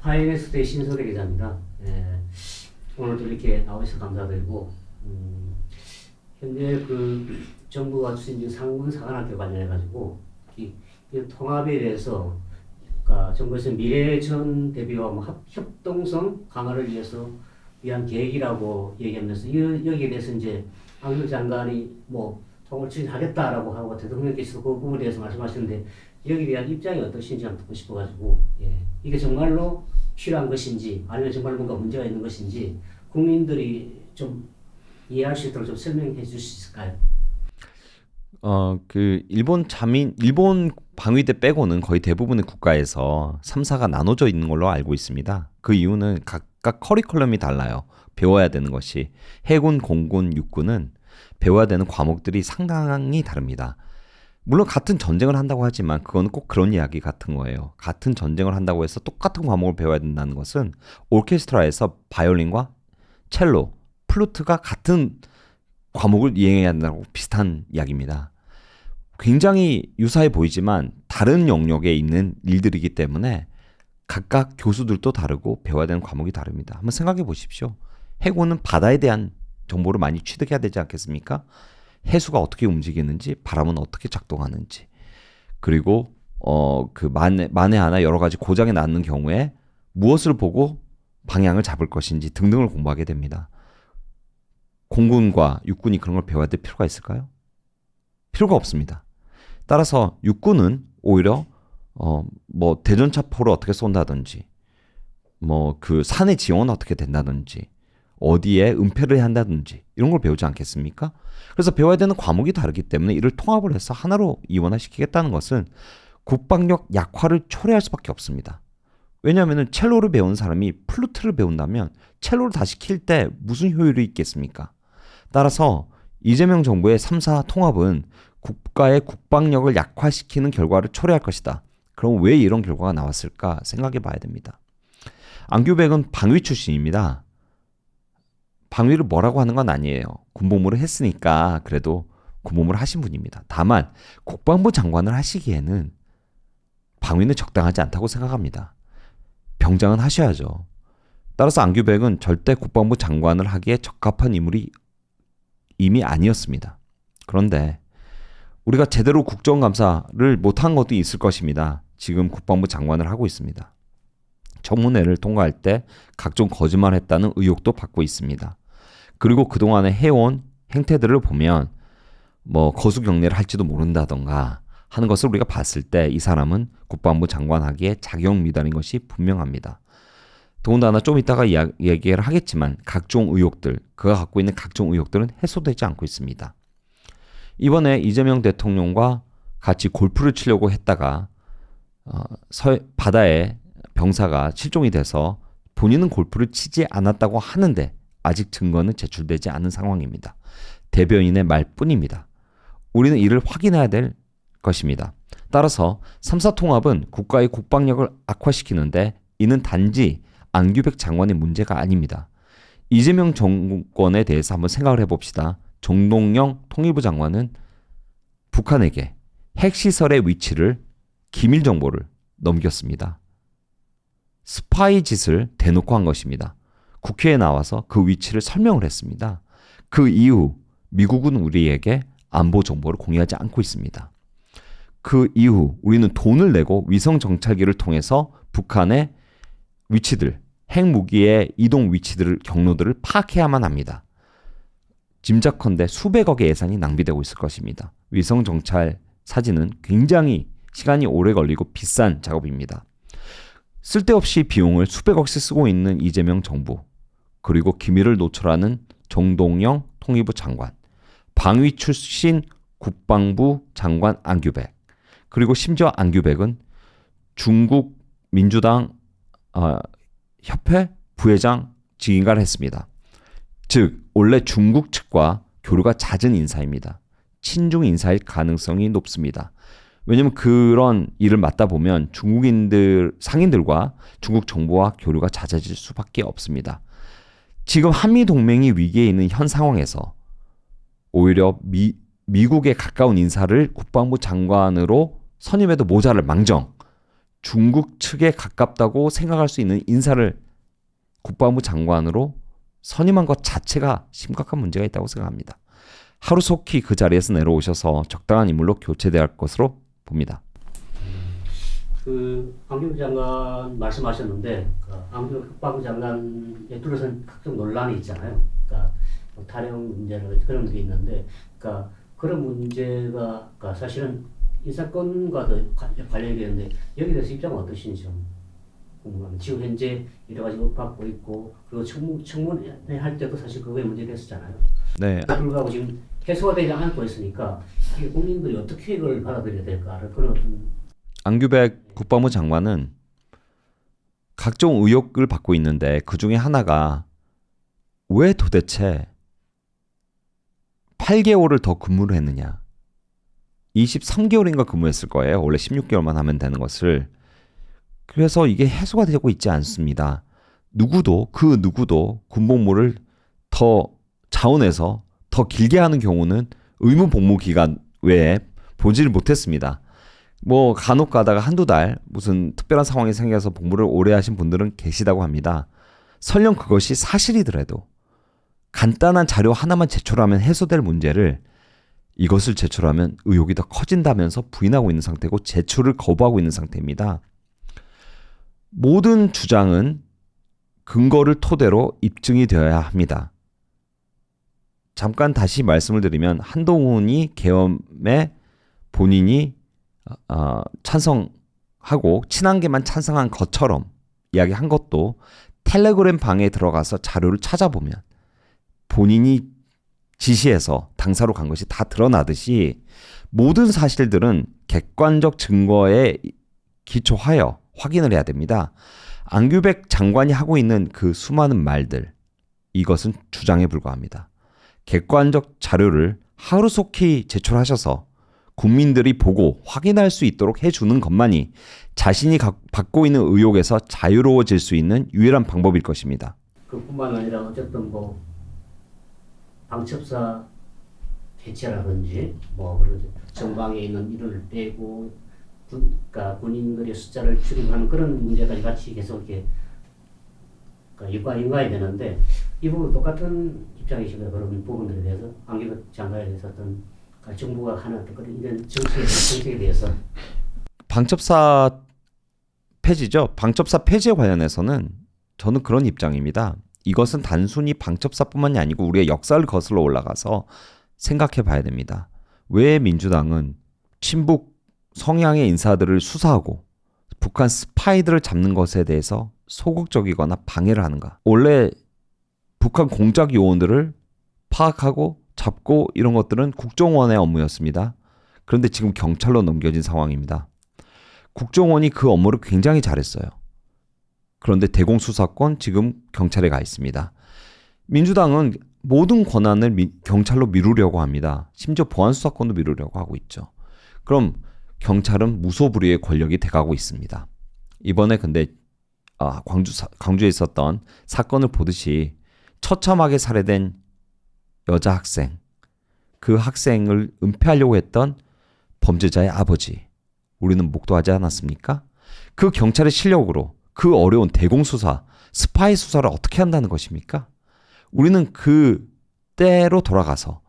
하이닉스의 신소래 기자입니다. 오늘도 이렇게 나오셔서 감사드리고, 현재 그 정부가 추진 중인 상군 사관학교 관련해가지고 이 통합에 대해서 그러니까 정부에서 미래전 대비와 뭐 협동성 강화를 위한 계획이라고 얘기하면서 여기에 대해서 이제 안철수 장관이 뭐 통을 추진하겠다라고 하고 대통령께서 그 부분에 대해서 말씀하시는데 여기에 대한 입장이 어떠신지 한번 듣고 싶어가지고 이게 정말로 필요한 것인지 아니면 정말 뭔가 문제가 있는 것인지 국민들이 좀 이해할 수 있도록 좀 설명해 주실 수 있을까요? 일본 방위대 빼고는 거의 대부분의 국가에서 3사가 나눠져 있는 걸로 알고 있습니다. 그 이유는 각각 커리큘럼이 달라요. 배워야 되는 것이. 해군, 공군, 육군은 배워야 되는 과목들이 상당히 다릅니다. 물론 같은 전쟁을 한다고 하지만 그건 꼭 그런 이야기 같은 거예요. 같은 전쟁을 한다고 해서 똑같은 과목을 배워야 된다는 것은 오케스트라에서 바이올린과 첼로, 플루트가 같은 과목을 이행해야 된다고 비슷한 이야기입니다. 굉장히 유사해 보이지만 다른 영역에 있는 일들이기 때문에 각각 교수들도 다르고 배워야 되는 과목이 다릅니다. 한번 생각해 보십시오. 해군은 바다에 대한 정보를 많이 취득해야 되지 않겠습니까? 해수가 어떻게 움직이는지, 바람은 어떻게 작동하는지, 그리고 만에 하나 여러 가지 고장이 나는 경우에 무엇을 보고 방향을 잡을 것인지 등등을 공부하게 됩니다. 공군과 육군이 그런 걸 배워야 될 필요가 있을까요? 필요가 없습니다. 따라서 육군은 오히려 뭐 대전차포를 어떻게 쏜다든지, 뭐 그 산의 지형은 어떻게 된다든지, 어디에 은폐를 한다든지 이런 걸 배우지 않겠습니까? 그래서 배워야 되는 과목이 다르기 때문에 이를 통합을 해서 하나로 이원화시키겠다는 것은 국방력 약화를 초래할 수밖에 없습니다. 왜냐하면 첼로를 배운 사람이 플루트를 배운다면 첼로를 다시 킬 때 무슨 효율이 있겠습니까? 따라서 이재명 정부의 3사 통합은 국가의 국방력을 약화시키는 결과를 초래할 것이다. 그럼 왜 이런 결과가 나왔을까 생각해 봐야 됩니다. 안규백은 방위 출신입니다. 방위를 뭐라고 하는 건 아니에요. 군복무를 했으니까 그래도 군복무를 하신 분입니다. 다만 국방부 장관을 하시기에는 방위는 적당하지 않다고 생각합니다. 병장은 하셔야죠. 따라서 안규백은 절대 국방부 장관을 하기에 적합한 인물이 이미 아니었습니다. 그런데 우리가 제대로 국정감사를 못한 것도 있을 것입니다. 지금 국방부 장관을 하고 있습니다. 청문회를 통과할 때 각종 거짓말했다는 의혹도 받고 있습니다. 그리고 그동안에 해온 행태들을 보면 뭐 거수경례를 할지도 모른다던가 하는 것을 우리가 봤을 때 이 사람은 국방부 장관 하기에 자격 미달인 것이 분명합니다. 더군다나 좀 이따가 얘기를 하겠지만 각종 의혹들, 그가 갖고 있는 각종 의혹들은 해소되지 않고 있습니다. 이번에 이재명 대통령과 같이 골프를 치려고 했다가 바다에 병사가 실종이 돼서 본인은 골프를 치지 않았다고 하는데 아직 증거는 제출되지 않은 상황입니다. 대변인의 말뿐입니다. 우리는 이를 확인해야 될 것입니다. 따라서 3사 통합은 국가의 국방력을 악화시키는데 이는 단지 안규백 장관의 문제가 아닙니다. 이재명 정권에 대해서 한번 생각을 해봅시다. 정동영 통일부 장관은 북한에게 핵시설의 위치를 기밀 정보를 넘겼습니다. 스파이 짓을 대놓고 한 것입니다. 국회에 나와서 그 위치를 설명을 했습니다. 그 이후 미국은 우리에게 안보 정보를 공유하지 않고 있습니다. 그 이후 우리는 돈을 내고 위성 정찰기를 통해서 북한의 위치들, 핵무기의 이동 위치들을 경로들을 파악해야만 합니다. 짐작컨대 수백억의 예산이 낭비되고 있을 것입니다. 위성 정찰 사진은 굉장히 시간이 오래 걸리고 비싼 작업입니다. 쓸데없이 비용을 수백억씩 쓰고 있는 이재명 정부, 그리고 기밀을 노출하는 정동영 통일부 장관, 방위 출신 국방부 장관 안규백, 그리고 심지어 안규백은 중국 민주당 협회 부회장 직인가를 했습니다. 즉 원래 중국 측과 교류가 잦은 인사입니다. 친중 인사일 가능성이 높습니다. 왜냐하면 그런 일을 맡다 보면 상인들과 중국 정부와 교류가 잦아질 수밖에 없습니다. 지금 한미동맹이 위기에 있는 현 상황에서 오히려 미국에 가까운 인사를 국방부 장관으로 선임해도 모자랄 망정, 중국 측에 가깝다고 생각할 수 있는 인사를 국방부 장관으로 선임한 것 자체가 심각한 문제가 있다고 생각합니다. 하루속히 그 자리에서 내려오셔서 적당한 인물로 교체될 것으로 봅니다. 그 안규백 장관 말씀하셨는데 안규백 국방부 장관에 둘러싼 각종 논란이 있잖아요. 그러니까 뭐 탈영 문제나 그런 게 있는데, 그러니까 그런 문제가 그러니까 사실은 이 사건과도 관련이 되는데 여기에 대해서 입장은 어떠신지 좀 궁금합니다. 지금 현재 여러 가지 엇받고 있고, 그리고 청문회 할 때도 사실 그거에 문제가 됐었잖아요. 네, 불구하고 지금 해소가 되지 않고 있으니까 이게 국민들이 어떻게 이걸 받아들여야 될까? 그런 어떤 안규백 국방부 장관은 각종 의혹을 받고 있는데 그 중에 하나가 왜 도대체 8개월을 더 근무를 했느냐. 23개월인가 근무했을 거예요. 원래 16개월만 하면 되는 것을. 그래서 이게 해소가 되고 있지 않습니다. 그 누구도 군복무를 더 자원해서 더 길게 하는 경우는 의무 복무 기간 외에 보지를 못했습니다. 뭐 간혹 가다가 한두 달 무슨 특별한 상황이 생겨서 복무를 오래 하신 분들은 계시다고 합니다. 설령 그것이 사실이더라도 간단한 자료 하나만 제출하면 해소될 문제를 이것을 제출하면 의혹이 더 커진다면서 부인하고 있는 상태고 제출을 거부하고 있는 상태입니다. 모든 주장은 근거를 토대로 입증이 되어야 합니다. 잠깐 다시 말씀을 드리면 한동훈이 계엄에 본인이 찬성하고 친한계만 찬성한 것처럼 이야기한 것도 텔레그램 방에 들어가서 자료를 찾아보면 본인이 지시해서 당사로 간 것이 다 드러나듯이 모든 사실들은 객관적 증거에 기초하여 확인을 해야 됩니다. 안규백 장관이 하고 있는 그 수많은 말들, 이것은 주장에 불과합니다. 객관적 자료를 하루속히 제출하셔서 국민들이 보고 확인할 수 있도록 해주는 것만이 자신이 받고 있는 의혹에서 자유로워질 수 있는 유일한 방법일 것입니다. 그뿐만 아니라 어쨌든 뭐 방첩사 해체라든지 뭐 그런 전방에 있는 일을 빼고 그러니까 군인들의 숫자를 줄이는 그런 문제까지 같이 계속 이렇게 그러니까 인가해야 되는데 이 부분 똑같은 입장이시고요. 그런 부분들에 대해서 안규백 장관에 대해서 어떤 정부가 하는 그런 이런 정책에 대해서 방첩사 폐지죠. 방첩사 폐지에 관련해서는 저는 그런 입장입니다. 이것은 단순히 방첩사뿐만이 아니고 우리의 역사를 거슬러 올라가서 생각해 봐야 됩니다. 왜 민주당은 친북 성향의 인사들을 수사하고 북한 스파이들을 잡는 것에 대해서 소극적이거나 방해를 하는가? 원래 북한 공작 요원들을 파악하고 잡고 이런 것들은 국정원의 업무였습니다. 그런데 지금 경찰로 넘겨진 상황입니다. 국정원이 그 업무를 굉장히 잘했어요. 그런데 대공수사권 지금 경찰에 가 있습니다. 민주당은 모든 권한을 경찰로 미루려고 합니다. 심지어 보안수사권도 미루려고 하고 있죠. 그럼 경찰은 무소불위의 권력이 돼가고 있습니다. 이번에 근데 광주에 있었던 사건을 보듯이 처참하게 살해된 여자 학생, 그 학생을 은폐하려고 했던 범죄자의 아버지, 우리는 목도하지 않았습니까? 그 경찰의 실력으로 그 어려운 대공수사, 스파이 수사를 어떻게 한다는 것입니까? 우리는 그 때로 돌아가서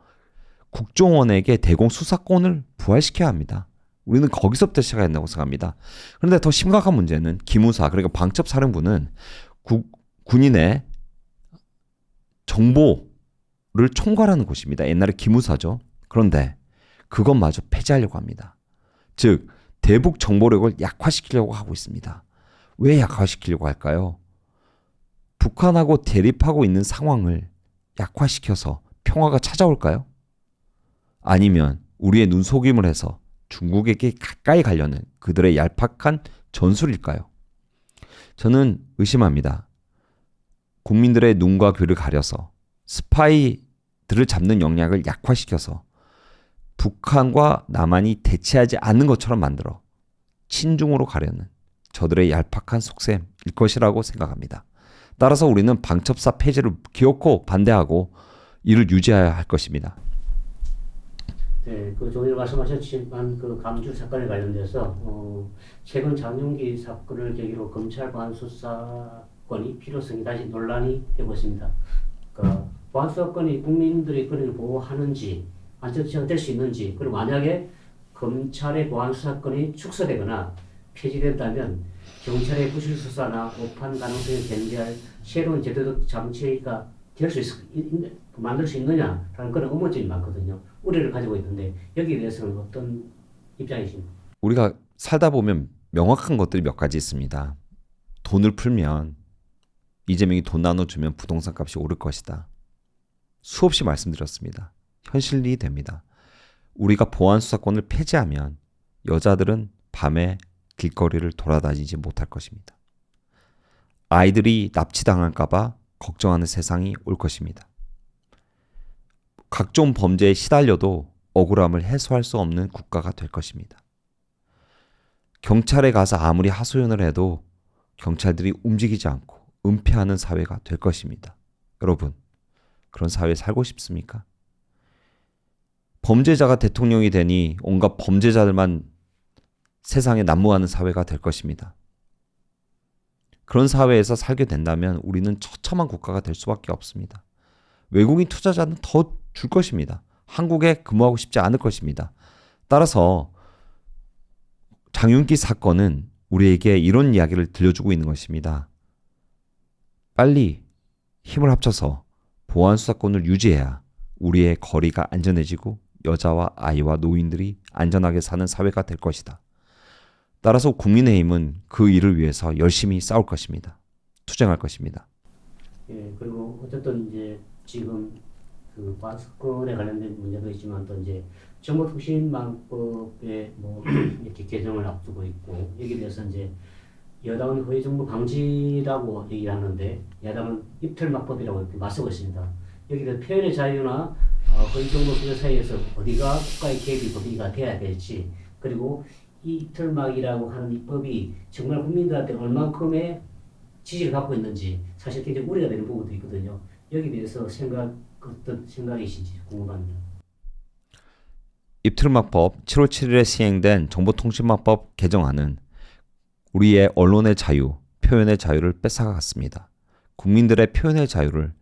국정원에게 대공수사권을 부활시켜야 합니다. 우리는 거기서부터 시작해야 된다고 생각합니다. 그런데 더 심각한 문제는 기무사, 그러니까 방첩사령부는 군인의 정보를 총괄하는 곳입니다. 옛날에 기무사죠. 그런데 그것마저 폐지하려고 합니다. 즉 대북 정보력을 약화시키려고 하고 있습니다. 왜 약화시키려고 할까요? 북한하고 대립하고 있는 상황을 약화시켜서 평화가 찾아올까요? 아니면 우리의 눈속임을 해서 중국에게 가까이 가려는 그들의 얄팍한 전술일까요? 저는 의심합니다. 국민들의 눈과 귀를 가려서 스파이들을 잡는 역량을 약화시켜서 북한과 남한이 대치하지 않는 것처럼 만들어 친중으로 가려는 저들의 얄팍한 속셈일 것이라고 생각합니다. 따라서 우리는 방첩사 폐지를 기어코 반대하고 이를 유지해야 할 것입니다. 네, 그 조금 전에 말씀하셨지만 그 감주 사건에 관련돼서 최근 장윤기 사건을 계기로 검찰 보안 수사권이 필요성이 다시 논란이 되고 있습니다. 그러니까 보안 수사권이 국민들의 권리를 보호하는지 안전지향 될수 있는지, 그리고 만약에 검찰의 보안 수사권이 축소되거나 폐지된다면 경찰의 부실 수사나 오판 가능성을 견제할 새로운 제도적 장치가 만들 수 있느냐라는 그런 의문점이 많거든요. 우려를 가지고 있는데 여기에 대해서는 어떤 입장이십니까? 우리가 살다 보면 명확한 것들이 몇 가지 있습니다. 돈을 풀면 이재명이 돈 나눠주면 부동산 값이 오를 것이다. 수없이 말씀드렸습니다. 현실이 됩니다. 우리가 보안 수사권을 폐지하면 여자들은 밤에 길거리를 돌아다니지 못할 것입니다. 아이들이 납치당할까봐 걱정하는 세상이 올 것입니다. 각종 범죄에 시달려도 억울함을 해소할 수 없는 국가가 될 것입니다. 경찰에 가서 아무리 하소연을 해도 경찰들이 움직이지 않고 은폐하는 사회가 될 것입니다. 여러분, 그런 사회에 살고 싶습니까? 범죄자가 대통령이 되니 온갖 범죄자들만 세상에 난무하는 사회가 될 것입니다. 그런 사회에서 살게 된다면 우리는 처참한 국가가 될 수밖에 없습니다. 외국인 투자자는 더 줄 것입니다. 한국에 근무하고 싶지 않을 것입니다. 따라서 장윤기 사건은 우리에게 이런 이야기를 들려주고 있는 것입니다. 빨리 힘을 합쳐서 보안 수사권을 유지해야 우리의 거리가 안전해지고 여자와 아이와 노인들이 안전하게 사는 사회가 될 것이다. 따라서 국민의힘은 그 일을 위해서 열심히 싸울 것입니다. 투쟁할 것입니다. 예, 그리고 어쨌든 이제 지금 그 보안수사권에 관련된 문제도 있지만 또 이제 정보통신망법에 뭐 이렇게 개정을 앞두고 있고, 여기에 대해서 이제 여당은 허위정보 방지라고 얘기를 하는데 야당은 입틀막법이라고 이렇게 맞서고 있습니다. 여기에 대해서 표현의 자유나 허위정보 규제 사이에서 어디가 국가의 개입이 범위가 돼야 될지, 그리고 이 입틀막이라고 하는 이 법이 정말 국민들한테 얼만큼의 지지를 받고 있는지 사실 굉장히 우려가 되는 부분도 있거든요. 여기에 대해서 어떤 생각이신지 궁금합니다. 입틀막법 7월 7일에 시행된 정보통신망법 개정안은 우리의 언론의 자유, 표현의 자유를 뺏어갔습니다. 국민들의 표현의 자유를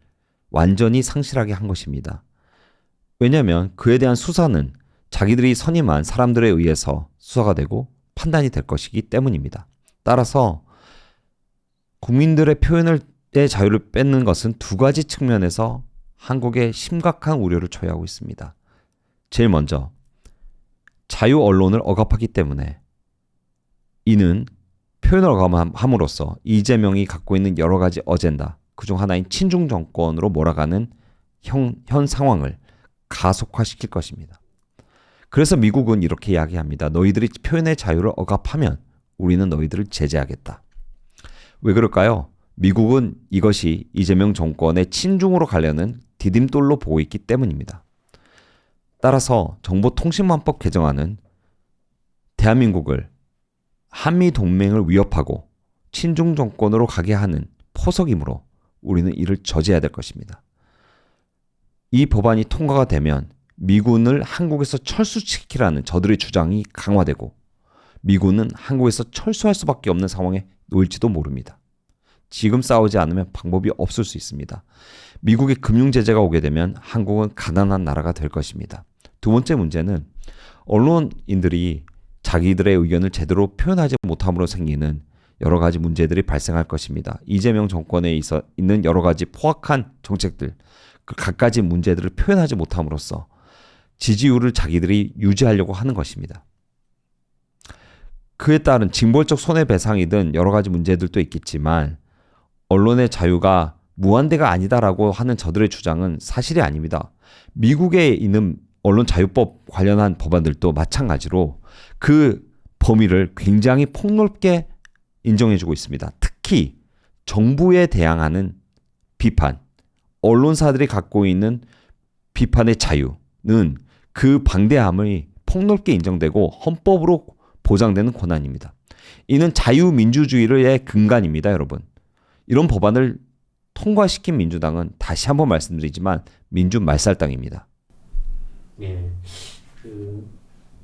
완전히 상실하게 한 것입니다. 왜냐하면 그에 대한 수사는 자기들이 선임한 사람들에 의해서 수사가 되고 판단이 될 것이기 때문입니다. 따라서 국민들의 표현의 자유를 뺏는 것은 두 가지 측면에서 한국에 심각한 우려를 초래하고 있습니다. 제일 먼저 자유 언론을 억압하기 때문에 이는 표현을 억압함으로써 이재명이 갖고 있는 여러 가지 어젠다, 그중 하나인 친중 정권으로 몰아가는 현 상황을 가속화시킬 것입니다. 그래서 미국은 이렇게 이야기합니다. 너희들이 표현의 자유를 억압하면 우리는 너희들을 제재하겠다. 왜 그럴까요? 미국은 이것이 이재명 정권의 친중으로 가려는 디딤돌로 보고 있기 때문입니다. 따라서 정보통신망법 개정안은 대한민국을 한미동맹을 위협하고 친중 정권으로 가게 하는 포석이므로 우리는 이를 저지해야 될 것입니다. 이 법안이 통과가 되면 미군을 한국에서 철수시키라는 저들의 주장이 강화되고 미군은 한국에서 철수할 수밖에 없는 상황에 놓일지도 모릅니다. 지금 싸우지 않으면 방법이 없을 수 있습니다. 미국의 금융 제재가 오게 되면 한국은 가난한 나라가 될 것입니다. 두 번째 문제는 언론인들이 자기들의 의견을 제대로 표현하지 못함으로 생기는 여러 가지 문제들이 발생할 것입니다. 이재명 정권에 있는 여러 가지 포악한 정책들, 그 갖가지 문제들을 표현하지 못함으로써 지지율을 자기들이 유지하려고 하는 것입니다. 그에 따른 징벌적 손해배상이든 여러 가지 문제들도 있겠지만 언론의 자유가 무한대가 아니다라고 하는 저들의 주장은 사실이 아닙니다. 미국에 있는 언론자유법 관련한 법안들도 마찬가지로 그 범위를 굉장히 폭넓게 인정해주고 있습니다. 특히 정부에 대항하는 비판, 언론사들이 갖고 있는 비판의 자유는 그 방대함이 폭넓게 인정되고 헌법으로 보장되는 권한입니다. 이는 자유민주주의의 근간입니다, 여러분. 이런 법안을 통과시킨 민주당은 다시 한번 말씀드리지만 민주 말살당입니다. 네. 그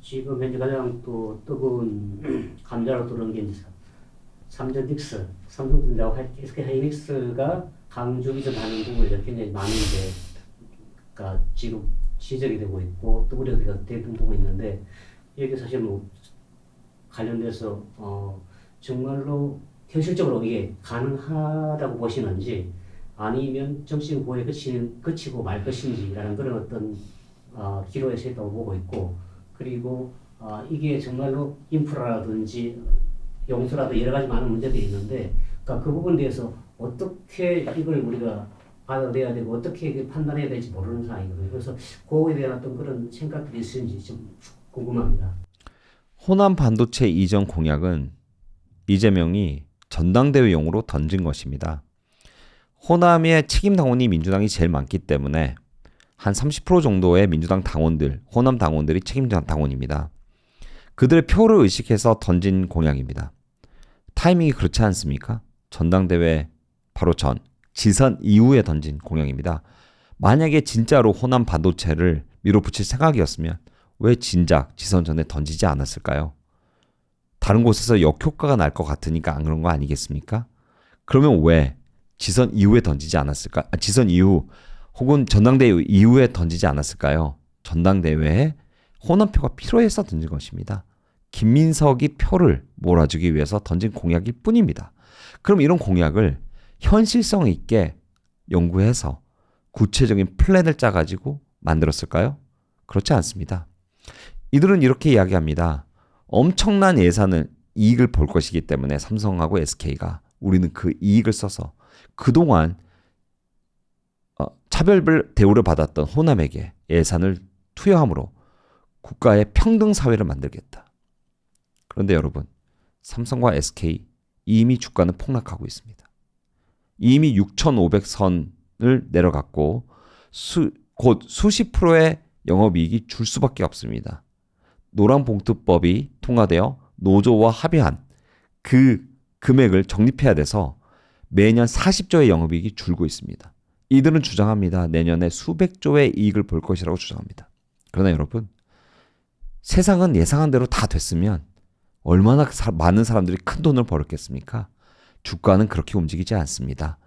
지금 현재 가장 또 뜨거운 감자로 들어온 게 이제 삼성전자, 삼성전자와 SK 하이닉스가 강주 이전하는 부분이 굉장히 많은데, 그러니까 지금 시작이 되고 있고 또 우려가 되는 부분이 있는데, 여기 사실 뭐 관련돼서 정말로 현실적으로 이게 가능하다고 보시는지, 아니면 정치적 보에 그치고 말 것인지라는 그런 어떤 기로에 서 있다고 보고 있고, 그리고 이게 정말로 인프라라든지 용수라도 여러 가지 많은 문제들이 있는데, 그러니까 그 부분에 대해서 어떻게 이걸 우리가 받아들여야 되고 어떻게 이게 판단해야 될지 모르는 상황이거든요. 그래서 그거에 대한 어떤 그런 생각들이 있는지 좀 궁금합니다. 호남 반도체 이전 공약은 이재명이 전당대회용으로 던진 것입니다. 호남의 책임 당원이 민주당이 제일 많기 때문에 한 30% 정도의 민주당 당원들, 호남 당원들이 책임 당원입니다. 그들의 표를 의식해서 던진 공약입니다. 타이밍이 그렇지 않습니까? 전당대회 바로 전, 지선 이후에 던진 공약입니다. 만약에 진짜로 호남 반도체를 밀어붙일 생각이었으면 왜 진작 지선 전에 던지지 않았을까요? 다른 곳에서 역효과가 날 것 같으니까 안 그런 거 아니겠습니까? 그러면 왜 지선 이후에 던지지 않았을까? 지선 이후 혹은 전당대회 이후에 던지지 않았을까요? 전당대회에 호남표가 필요해서 던진 것입니다. 김민석이 표를 몰아주기 위해서 던진 공약일 뿐입니다. 그럼 이런 공약을 현실성 있게 연구해서 구체적인 플랜을 짜가지고 만들었을까요? 그렇지 않습니다. 이들은 이렇게 이야기합니다. 엄청난 예산을 이익을 볼 것이기 때문에 삼성하고 SK가 우리는 그 이익을 써서 그동안 차별 대우를 받았던 호남에게 예산을 투여함으로 국가의 평등 사회를 만들겠다. 그런데 여러분, 삼성과 SK 이미 주가는 폭락하고 있습니다. 이미 6,500선을 내려갔고 곧 수십 프로의 영업이익이 줄 수밖에 없습니다. 노란봉투법이 통과되어 노조와 합의한 그 금액을 적립해야 돼서 매년 40조의 영업이익이 줄고 있습니다. 이들은 주장합니다. 내년에 수백 조의 이익을 볼 것이라고 주장합니다. 그러나 여러분, 세상은 예상한 대로 다 됐으면 얼마나 많은 사람들이 큰 돈을 벌었겠습니까? 주가는 그렇게 움직이지 않습니다.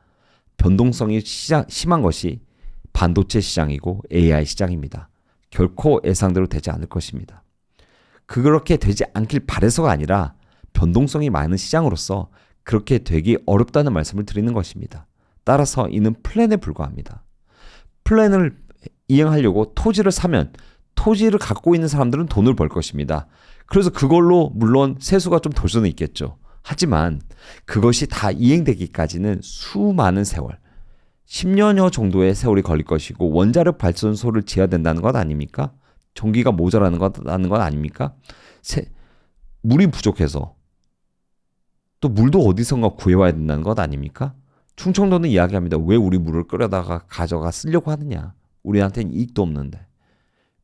변동성이 심한 것이 반도체 시장이고 AI 시장입니다. 결코 예상대로 되지 않을 것입니다. 그렇게 되지 않길 바래서가 아니라 변동성이 많은 시장으로서 그렇게 되기 어렵다는 말씀을 드리는 것입니다. 따라서 이는 플랜에 불과합니다. 플랜을 이행하려고 토지를 사면 토지를 갖고 있는 사람들은 돈을 벌 것입니다. 그래서 그걸로 물론 세수가 좀 덜 수는 있겠죠. 하지만 그것이 다 이행되기까지는 수많은 세월, 10년여 정도의 세월이 걸릴 것이고 원자력 발전소를 지어야 된다는 것 아닙니까? 전기가 모자라는 것 아닙니까? 물이 부족해서 또 물도 어디선가 구해와야 된다는 것 아닙니까? 충청도는 이야기합니다. 왜 우리 물을 끓여다가 가져가 쓰려고 하느냐? 우리한테는 이익도 없는데.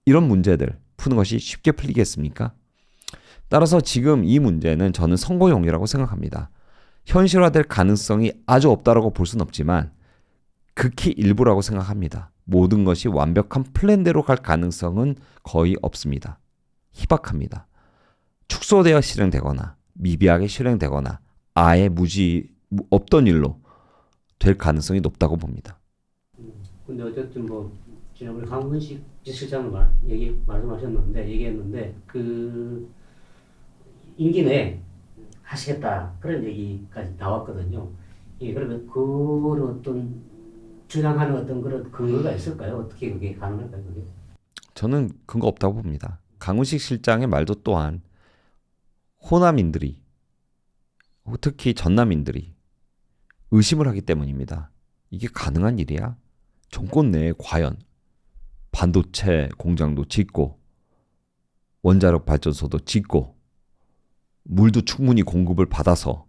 이런 문제들 푸는 것이 쉽게 풀리겠습니까? 따라서 지금 이 문제는 저는 선거용이라고 생각합니다. 현실화될 가능성이 아주 없다라고 볼 수는 없지만 극히 일부라고 생각합니다. 모든 것이 완벽한 플랜대로 갈 가능성은 거의 없습니다. 희박합니다. 축소되어 실행되거나 미비하게 실행되거나 아예 없던 일로 될 가능성이 높다고 봅니다. 근데 어쨌든 뭐 지난번에 강훈식 실장을 말씀하셨는데 얘기했는데 그 임기 내에 하시겠다 그런 얘기까지 나왔거든요. 예, 그러면 그런 어떤 주장하는 어떤 그런 근거가 있을까요? 어떻게 그게 가능할까요? 그게? 저는 근거 없다고 봅니다. 강훈식 실장의 말도 또한 호남인들이 특히 전남인들이 의심을 하기 때문입니다. 이게 가능한 일이야? 정권 내에 과연 반도체 공장도 짓고 원자력 발전소도 짓고 물도 충분히 공급을 받아서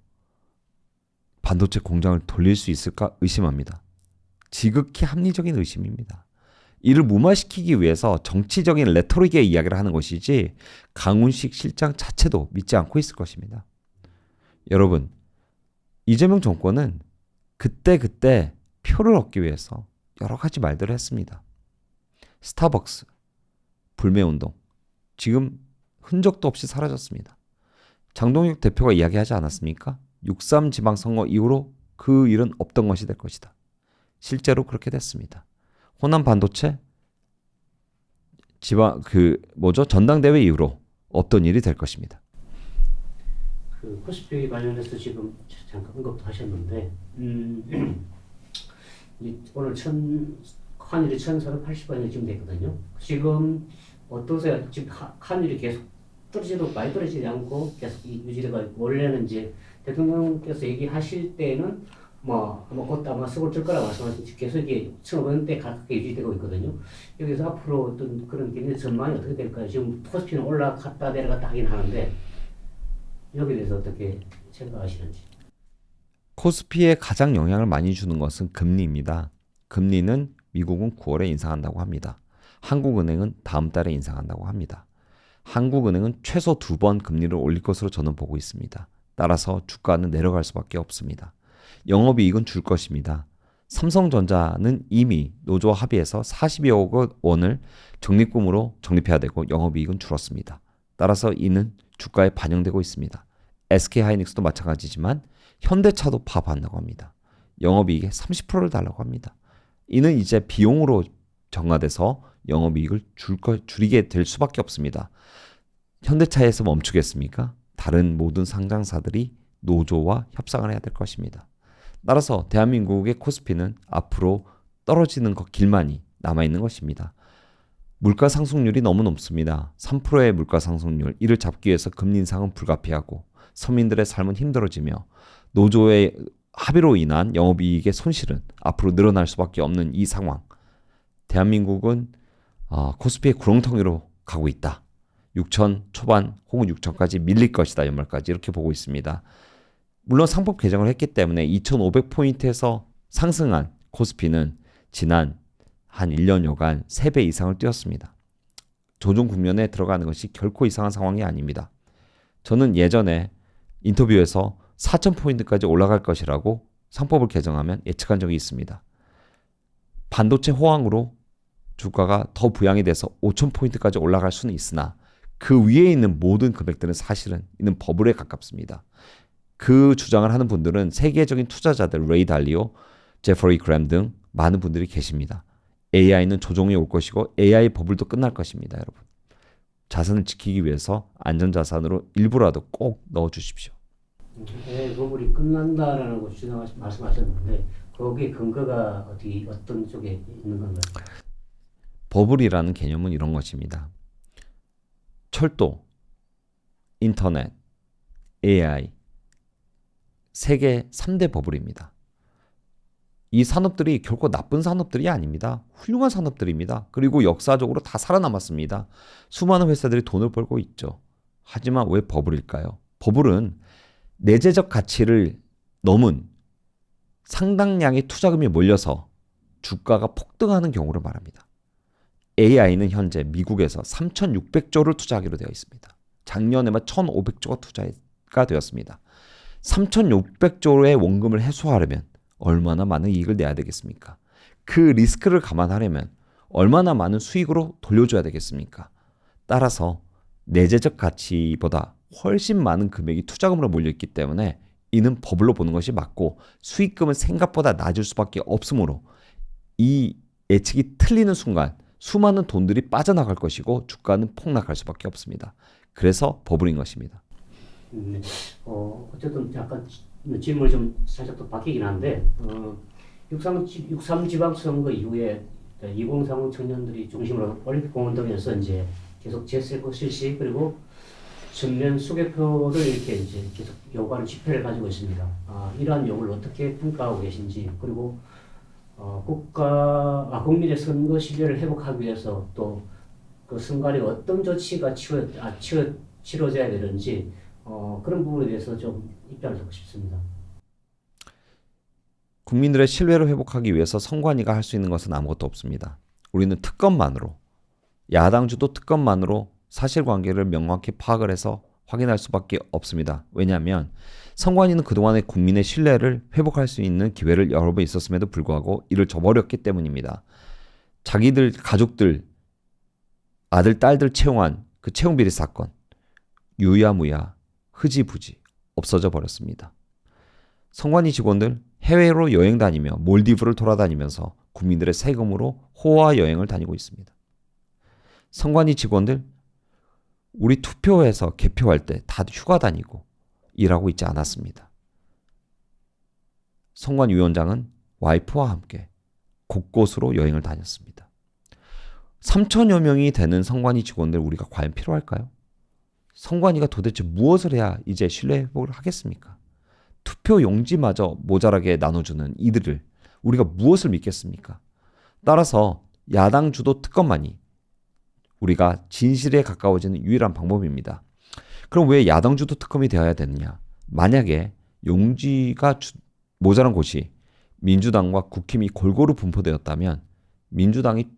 반도체 공장을 돌릴 수 있을까 의심합니다. 지극히 합리적인 의심입니다. 이를 무마시키기 위해서 정치적인 레토릭의 이야기를 하는 것이지 강훈식 실장 자체도 믿지 않고 있을 것입니다. 여러분, 이재명 정권은 그때 표를 얻기 위해서 여러 가지 말들을 했습니다. 스타벅스, 불매운동, 지금 흔적도 없이 사라졌습니다. 장동혁 대표가 이야기하지 않았습니까? 6.3 지방선거 이후로 그 일은 없던 것이 될 것이다. 실제로 그렇게 됐습니다. 호남 반도체 전당대회 이후로 없던 일이 될 것입니다. 그 코스피 관련해서 지금 잠깐 언급도 하셨는데 오늘 환율이 1,480원이 지금 됐거든요. 지금 어떠세요? 지금 환율이 계속 많이 떨어지지 않고 계속 유지되고 있고, 원래는 이제 대통령께서 얘기하실 때는 곧 아마 수급을 줄 거라고 말씀하셨지, 계속 이게 1,500원대 가깝게 유지되고 있거든요. 여기서 앞으로 어떤 그런 경제 전망이 어떻게 될까요? 지금 코스피는 올라갔다 내려갔다 하긴 하는데 여기에 대해서 어떻게 생각하시는지. 코스피에 가장 영향을 많이 주는 것은 금리입니다. 금리는 미국은 9월에 인상한다고 합니다. 한국은행은 다음 달에 인상한다고 합니다. 한국은행은 최소 2번 금리를 올릴 것으로 저는 보고 있습니다. 따라서 주가는 내려갈 수밖에 없습니다. 영업이익은 줄 것입니다. 삼성전자는 이미 노조와 합의해서 40여억 원을 적립금으로 적립해야 되고 영업이익은 줄었습니다. 따라서 이는 주가에 반영되고 있습니다. SK하이닉스도 마찬가지지만 현대차도 파업한다고 합니다. 영업이익의 30%를 달라고 합니다. 이는 이제 비용으로 정화돼서 영업이익을 줄이게 될 수밖에 없습니다. 현대차에서 멈추겠습니까? 다른 모든 상장사들이 노조와 협상을 해야 될 것입니다. 따라서 대한민국의 코스피는 앞으로 떨어지는 길만이 남아있는 것입니다. 물가 상승률이 너무 높습니다. 3%의 물가 상승률, 이를 잡기 위해서 금리 인상은 불가피하고 서민들의 삶은 힘들어지며 노조의 합의로 인한 영업이익의 손실은 앞으로 늘어날 수밖에 없는 이 상황. 대한민국은 코스피의 구렁텅이로 가고 있다. 6천 초반 혹은 6천까지 밀릴 것이다. 연말까지 이렇게 보고 있습니다. 물론 상법 개정을 했기 때문에 2,500포인트에서 상승한 코스피는 지난 한 1년여간 3배 이상을 뛰었습니다. 조정 국면에 들어가는 것이 결코 이상한 상황이 아닙니다. 저는 예전에 인터뷰에서 4,000포인트까지 올라갈 것이라고 상법을 개정하면 예측한 적이 있습니다. 반도체 호황으로 주가가 더 부양이 돼서 5,000포인트까지 올라갈 수는 있으나 그 위에 있는 모든 금액들은 사실은 이는 버블에 가깝습니다. 그 주장을 하는 분들은 세계적인 투자자들, 레이 달리오, 제퍼리 그램 등 많은 분들이 계십니다. AI는 조정이 올 것이고 AI 버블도 끝날 것입니다, 여러분. 자산을 지키기 위해서 안전자산으로 일부라도 꼭 넣어주십시오. AI 버블이 끝난다라는 거 말씀하셨는데 거기에 근거가 어떤 쪽에 있는 건가요? 버블이라는 개념은 이런 것입니다. 철도, 인터넷, AI, 세계 3대 버블입니다. 이 산업들이 결코 나쁜 산업들이 아닙니다. 훌륭한 산업들입니다. 그리고 역사적으로 다 살아남았습니다. 수많은 회사들이 돈을 벌고 있죠. 하지만 왜 버블일까요? 버블은 내재적 가치를 넘은 상당량의 투자금이 몰려서 주가가 폭등하는 경우를 말합니다. AI는 현재 미국에서 3,600조를 투자하기로 되어 있습니다. 작년에만 1,500조가 투자가 되었습니다. 3,600조의 원금을 회수하려면 얼마나 많은 이익을 내야 되겠습니까? 그 리스크를 감안하려면 얼마나 많은 수익으로 돌려줘야 되겠습니까? 따라서 내재적 가치보다 훨씬 많은 금액이 투자금으로 몰려있기 때문에 이는 버블로 보는 것이 맞고 수익금은 생각보다 낮을 수밖에 없으므로 이 예측이 틀리는 순간 수많은 돈들이 빠져나갈 것이고 주가는 폭락할 수밖에 없습니다. 그래서 버블인 것입니다. 네. 어쨌든 약간 질문이 좀 살짝 또 바뀌긴 한데 6.3 지방선거 이후에 2030 청년들이 중심으로 올림픽 공원 등에서 이제 계속 재세고 실시 그리고 전면 수개표를 이렇게 이제 계속 요구하는 집회를 가지고 있습니다. 이러한 요구를 어떻게 평가하고 계신지, 그리고 국민의 선거 신뢰를 회복하기 위해서 또 그 선관위 어떤 조치가 치러져야 되는지 그런 부분에 대해서 좀 입장을 듣고 싶습니다. 국민들의 신뢰를 회복하기 위해서 선관위가 할 수 있는 것은 아무것도 없습니다. 우리는 특검만으로, 야당주도 특검만으로 사실관계를 명확히 파악을 해서 확인할 수밖에 없습니다. 왜냐하면 선관위는 그동안의 국민의 신뢰를 회복할 수 있는 기회를 여러 번 있었음에도 불구하고 이를 저버렸기 때문입니다. 자기들 가족들, 아들, 딸들 채용한 그 채용비리 사건 유야무야 흐지부지 없어져 버렸습니다. 선관위 직원들 해외로 여행 다니며 몰디브를 돌아다니면서 국민들의 세금으로 호화 여행을 다니고 있습니다. 선관위 직원들 우리 투표해서 개표할 때 다 휴가 다니고 일하고 있지 않았습니다. 선관위원장은 와이프와 함께 곳곳으로 여행을 다녔습니다. 3천여 명이 되는 선관위 직원들 우리가 과연 필요할까요? 선관위가 도대체 무엇을 해야 이제 신뢰 회복을 하겠습니까? 투표 용지마저 모자라게 나눠주는 이들을 우리가 무엇을 믿겠습니까? 따라서 야당 주도 특검만이 우리가 진실에 가까워지는 유일한 방법입니다. 그럼 왜 야당 주도 특검이 되어야 되느냐? 만약에 용지가 모자란 곳이 민주당과 국힘이 골고루 분포되었다면 민주당이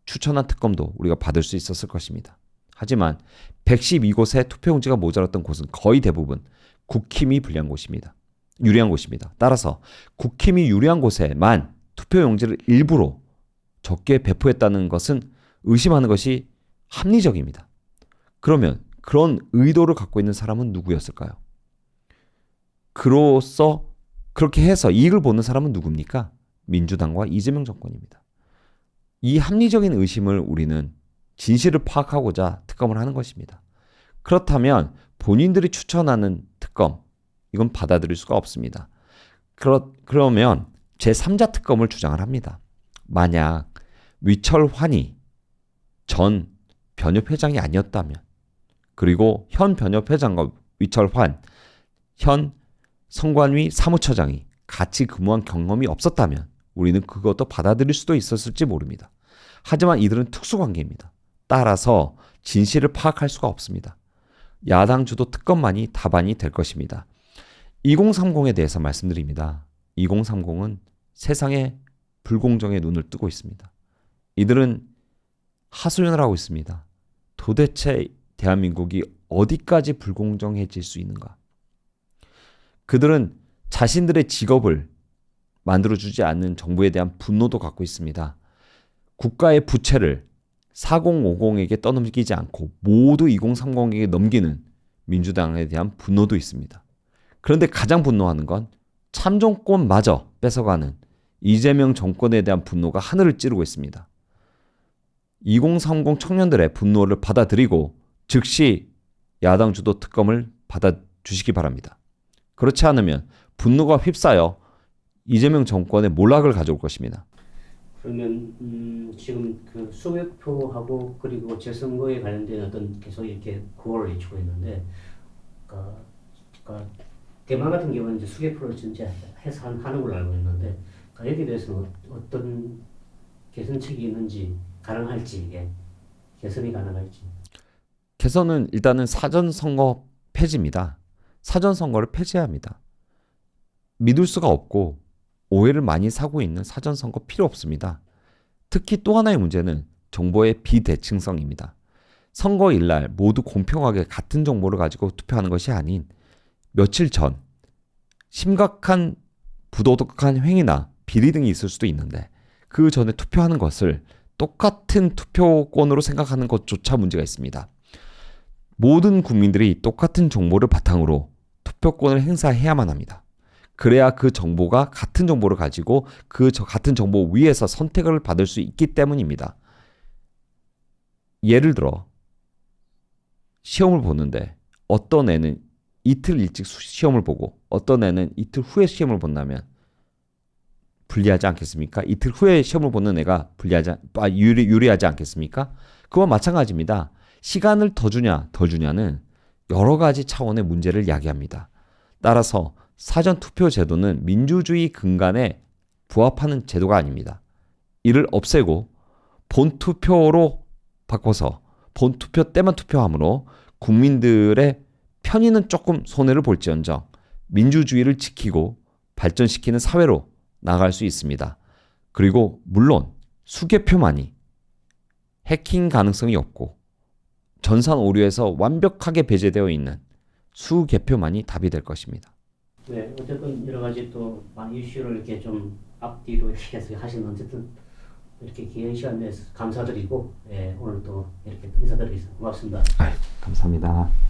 추천한 특검도 우리가 받을 수 있었을 것입니다. 하지만 112곳에 투표용지가 모자랐던 곳은 거의 대부분 국힘이 유리한 곳입니다. 따라서 국힘이 유리한 곳에만 투표용지를 일부러 적게 배포했다는 것은 의심하는 것이 합리적입니다. 그러면 그런 의도를 갖고 있는 사람은 누구였을까요? 그로써 그렇게 해서 이익을 보는 사람은 누굽니까? 민주당과 이재명 정권입니다. 이 합리적인 의심을 우리는 진실을 파악하고자 특검을 하는 것입니다. 그렇다면 본인들이 추천하는 특검, 이건 받아들일 수가 없습니다. 그러면 제3자 특검을 주장을 합니다. 만약 위철환이 전 변협회장이 아니었다면, 그리고 현 변협회장과 위철환, 현 선관위 사무처장이 같이 근무한 경험이 없었다면 우리는 그것도 받아들일 수도 있었을지 모릅니다. 하지만 이들은 특수관계입니다. 따라서 진실을 파악할 수가 없습니다. 야당 주도 특검만이 답안이 될 것입니다. 2030에 대해서 말씀드립니다. 2030은 세상의 불공정에 눈을 뜨고 있습니다. 이들은 하소연을 하고 있습니다. 도대체 대한민국이 어디까지 불공정해질 수 있는가? 그들은 자신들의 직업을 만들어주지 않는 정부에 대한 분노도 갖고 있습니다. 국가의 부채를 4050에게 떠넘기지 않고 모두 2030에게 넘기는 민주당에 대한 분노도 있습니다. 그런데 가장 분노하는 건 참정권마저 뺏어가는 이재명 정권에 대한 분노가 하늘을 찌르고 있습니다. 2030 청년들의 분노를 받아들이고 즉시 야당 주도 특검을 받아주시기 바랍니다. 그렇지 않으면 분노가 휩싸여 이재명 정권의 몰락을 가져올 것입니다. 그러면 지금 그 수개표하고 그리고 재선거에 관련된 어떤 계속 이렇게 구호를 외치고 있는데, 그러니까 대만 같은 경우는 이제 수개표를 전제해서 하는 걸로 알고 있는데, 그러니까 여기에 대해서는 어떤 개선책이 있는지, 가능할지, 이게 개선이 가능할지. 개선은 일단은 사전선거 폐지입니다. 사전선거를 폐지해야 합니다. 믿을 수가 없고 오해를 많이 사고 있는 사전선거 필요 없습니다. 특히 또 하나의 문제는 정보의 비대칭성입니다. 선거일날 모두 공평하게 같은 정보를 가지고 투표하는 것이 아닌 며칠 전 심각한 부도덕한 행위나 비리 등이 있을 수도 있는데 그 전에 투표하는 것을 똑같은 투표권으로 생각하는 것조차 문제가 있습니다. 모든 국민들이 똑같은 정보를 바탕으로 투표권을 행사해야만 합니다. 그래야 그 정보가 같은 정보를 가지고 그 같은 정보 위에서 선택을 받을 수 있기 때문입니다. 예를 들어 시험을 보는데 어떤 애는 이틀 일찍 시험을 보고 어떤 애는 이틀 후에 시험을 본다면 불리하지 않겠습니까? 이틀 후에 시험을 보는 애가 유리하지 않겠습니까? 그와 마찬가지입니다. 시간을 더 주냐 덜 주냐는 여러 가지 차원의 문제를 야기합니다. 따라서 사전투표 제도는 민주주의 근간에 부합하는 제도가 아닙니다. 이를 없애고 본투표로 바꿔서 본투표 때만 투표하므로 국민들의 편의는 조금 손해를 볼지언정 민주주의를 지키고 발전시키는 사회로 나아갈 수 있습니다. 그리고 물론 수개표만이 해킹 가능성이 없고 전산 오류에서 완벽하게 배제되어 있는 수개표만이 답이 될 것입니다. 네, 어쨌든 여러 가지 또 많은 이슈를 이렇게 좀 앞뒤로 계속 하시는 어쨌든 이렇게 귀한 시간 내서 감사드리고, 예, 오늘 또 이렇게 또 인사드리겠습니다. 고맙습니다. 감사합니다.